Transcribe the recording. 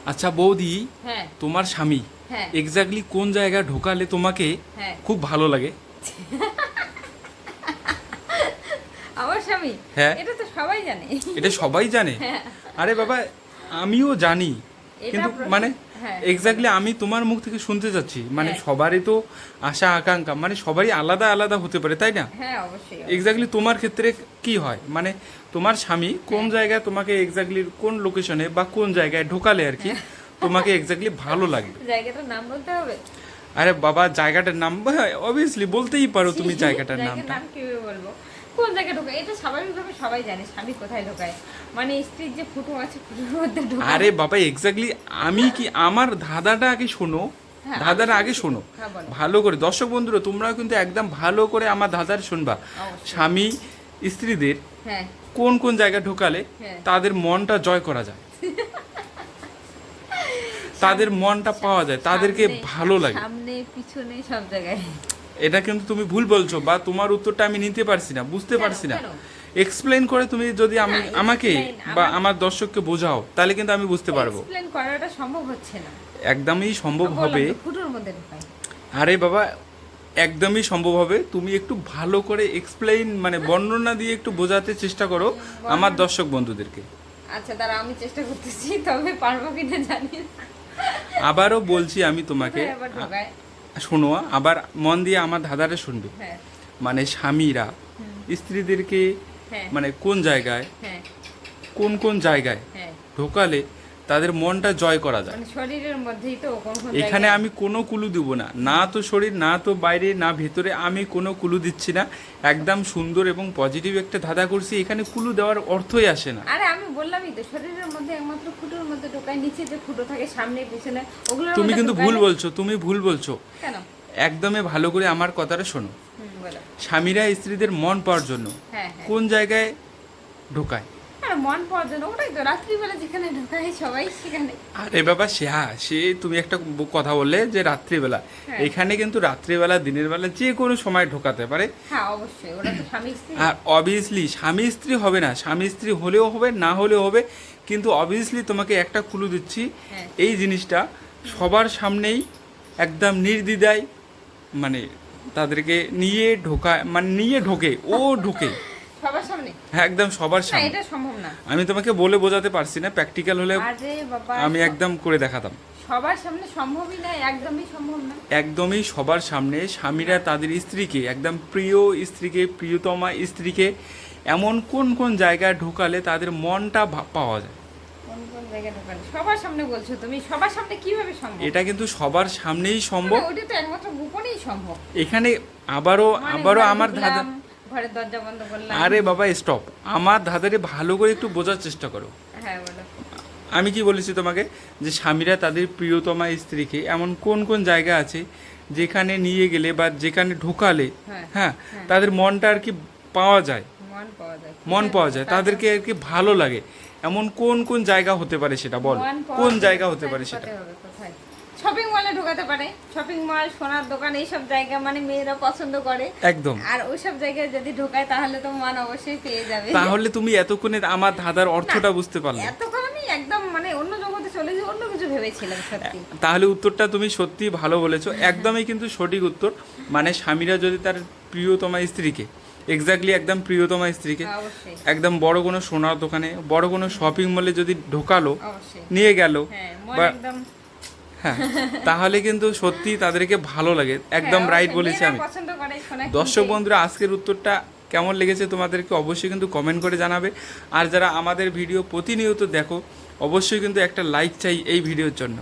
আচ্ছা বৌদি, হ্যাঁ তোমার স্বামী হ্যাঁ এক্স্যাক্টলি কোন জায়গায় ঢোকালে তোমাকে হ্যাঁ খুব ভালো লাগে? আমার স্বামী, হ্যাঁ। এটা তো সবাই জানে। এটা সবাই জানে? হ্যাঁ। আরে বাবা, আমিও জানি, এটা কিন্তু মানে হ্যাঁ এক্স্যাক্টলি আমি তোমার মুখ থেকে শুনতে চাচ্ছি। মানে হ্যাঁ। সবারই তো আশা আকাঙ্ক্ষা, মানে সবারই আলাদা আলাদা হতে পারে, তাই না? হ্যাঁ অবশ্যই। এক্স্যাক্টলি তোমার ক্ষেত্রে কি হয়, মানে তোমার স্বামী কোন জায়গায় তোমাকে এক্স্যাক্টলি কোন লোকেশনে বা কোন জায়গায় ঢোকালে আর কি তোমাকে এক্স্যাক্টলি ভালো লাগে? জায়গাটার নাম বলতে হবে? আরে বাবা, জায়গাটার নাম অবভিয়াসলি বলতেই পারো তুমি জায়গাটার জায়গার নামটা। নাম কিভাবে বলবো? কোন জায়গায় ঢোকায় এটা স্বাভাবিকভাবে সবাই জানে, স্বামী কোথায় ঢোকায়। মানে স্ত্রীর যে ফুটো আছে, ফুটোর মধ্যে ঢোকায়। আরে বাবা, এক্স্যাক্টলি আমি কি, আমার ধাঁধাটা আগে শোনো, হ্যাঁ, ধাঁধাটা আমি আগে শুনছি। শোনো হ্যাঁ, বলো। ভালো করে। দর্শক বন্ধুরা, তোমরাও কিন্তু একদম ভালো করে আমার ধাঁধাটা শুনবা। অবশ্যই। স্বামী স্ত্রীদের হ্যাঁ কোন কোন জায়গায় ঢোকালে হ্যাঁ। তাদের মনটা জয় করা যায়, তাদের মনটা পাওয়া যায়, তাদেরকে সামনে- ভালো লাগে। সামনে পিছনে সব জায়গায়। এটা কিন্তু তুমি ভুল বলছো, বা তোমার উত্তরটা আমি নিতে পারছি না, বুঝতে কেন? পারছি না। কেন? এক্সপ্লেন করে তুমি যদি না, আমাকে explain বা আমার- আমার দর্শককে বোঝাও, তাহলে কিন্তু আমি বুঝতে পারবো। এক্সপ্লেন করাটা সম্ভব হচ্ছে না। একদমই সম্ভব বললাম হবে। তো, ফুটোর মধ্যে ঢোকায়। আরে বাবা, একদমই সম্ভব হবে। তুমি একটু ভালো করে এক্সপ্লেইন, মানে বর্ণনা দিয়ে একটু বোঝাতে চেষ্টা করো আমার দর্শক বন্ধুদেরকে। আচ্ছা দাঁড়া, আমি চেষ্টা করতেছি, তবে পারবো কিনা জানি না। আবারও বলছি আমি তোমাকে, কোথায় আবার ঢোকায়? শোনো, আবার মন দিয়ে আমার ধাঁধাটা শুনবে। হ্যাঁ মানে স্বামীরা স্ত্রীদেরকে হ্যাঁ মানে কোন জায়গায়, হ্যাঁ কোন কোন জায়গায় হ্যাঁ। ঢোকালে তাদের মনটা জয় করা যায়। মানে শরীরের মধ্যেই তো কোন কোন এখানে জায়গায়- আমি কোনো কুলু দিব না, না তো শরীর, না তো বাইরে, না ভেতরে, আমি কোনো কুলু দিচ্ছি না। একদম সুন্দর এবং পজিটিভ একটা ধাঁধা করছি, এখানে কুলু দেওয়ার অর্থই আসে না। আরে আমি বললামই তো, শরীরের মধ্যে একমাত্র ফুটোর মধ্যে ঢোকায়, নিচে যে ফুটো থাকে সামনে পিছনে, ওগুলোর তুমি মধ্যে কিন্তু ঢোকায় ভুল না। বলছো, তুমি ভুল বলছো। কেন? একদমই ভালো করে আমার কথাটা শোনো। বলো। স্বামীরা স্ত্রীদের মন পাওয়ার জন্য হ্যাঁ হ্যাঁ। কোন জায়গায় ঢোকায়? আর মন পাওয়ার জন্য ওটাই তো, রাত্রিবেলা যেখানে ঢোকায় সবাই সেখানে। আরে বাবা, সে তুমি একটা কথা বললে যে রাত্রিবেলা, হ্যাঁ। এখানে কিন্তু রাত্রিবেলা, দিনের বেলা, যে কোনো সময় ঢোকাতে পারে। হ্যাঁ অবশ্যই, ওরা তো স্বামী স্ত্রী। আর অবভিয়াসলি স্বামী স্ত্রী হবে না, স্বামী স্ত্রী হলেও হবে, না হলেও হবে, কিন্তু অবভিয়াসলি তোমাকে একটা ক্লু দিচ্ছি। হ্যাঁ। এই জিনিসটা সবার সামনেই একদম নির্দ্বিধায়, মানে তাদেরকে নিয়ে ঢোকায়, মানে নিয়ে ঢোকে, ও ঢোকে। সবার সামনে? হ্যাঁ, একদম সবার না, সামনে। এটা সম্ভব না। আমি তোমাকে বলে বোঝাতে পারছি না, প্র্যাকটিক্যাল হলে আরে বাবা, আমি একদম করে দেখাতাম। সবার সামনে সম্ভবই না, একদমই সম্ভব না। একদমই সবার সামনে স্বামীরা তাদের স্ত্রীকে, একদম প্রিয় স্ত্রীকে, প্রিয়তমা স্ত্রীকে এমন কোন কোন জায়গায় ঢোকালে তাদের মনটা পাওয়া যায়। কোন কোন জায়গায় ঢোকালে? সবার সামনে বলছো তুমি, সবার সামনে কিভাবে সম্ভব? এটা কিন্তু সবার সামনেই সম্ভব। মানে ওটা তো একমাত্র গোপনেই সম্ভব। এখানে আবারও মানে আবারও ঘরে আমার ঢুকলাম, ধাঁধা, ঘরের দরজা বন্ধ করলাম। আরে বাবা স্টপ, আমার ধাঁধারে ভালো করে একটু বোঝার চেষ্টা করো। হ্যাঁ বলো। আমি কি বলেছি তোমাকে, যে স্বামীরা তাদের প্রিয়তমা স্ত্রীকে এমন কোন কোন জায়গা আছে যেখানে নিয়ে গেলে বা যেখানে ঢোকালে, হ্যাঁ, হ্যাঁ, হ্যাঁ। তাদের মনটা আর কি পাওয়া যায়, মন পাওয়া যায়। মন পাওয়া যায়, তাদেরকে আর কি ভালো লাগে। এমন কোন কোন জায়গা হতে পারে সেটা বল, মন পাওয়া কোন যায়, জায়গা হতে কোথায় পারে ঢোকাতে সেটা? হবে, কোথায়? শপিং মলে ঢোকাতে পারে। শপিং মল, সোনার দোকান, এইসব জায়গা মানে মেয়েরা পছন্দ করে। একদম। আর ওইসব জায়গায় যদি ঢোকায় তাহলে তো মন অবশ্যই পেয়ে যাবে। তাহলে তুমি এতক্ষণে আমার ধাঁধার অর্থটা বুঝতে পারলে। এতক্ষণ আমি একদম মানে অন্য জগতে চলে গিয়ে অন্য কিছু ভেবেছিলাম সত্যি। তাহলে উত্তরটা তুমি সত্যি ভালো বলেছো, একদমই কিন্তু সঠিক উত্তর। মানে স্বামীরা যদি তার প্রিয়তমা স্ত্রীকে, এক্স্যাক্টলি একদম প্রিয়তমা স্ত্রীকে অবশ্যই একদম বড় কোনো সোনার দোকানে, বড় কোনো শপিং মলে যদি ঢোকালো, অবশ্যই। নিয়ে গেল, হ্যাঁ মন বা একদম। হ্যাঁ, তাহলে কিন্তু সত্যি তাদেরকে ভালো লাগে। একদম হ্যাঁ, রাইট অবশ্যই। বলেছি মেয়েরা আমি। পছন্দ করে সোনা দর্শক কিনতে। বন্ধুরা, আজকের উত্তরটা কেমন লেগেছে তোমাদেরকে অবশ্যই কিন্তু কমেন্ট করে জানাবে। আর যারা আমাদের ভিডিও প্রতিনিয়ত দেখো, অবশ্যই কিন্তু একটা লাইক চাই এই ভিডিওর জন্য।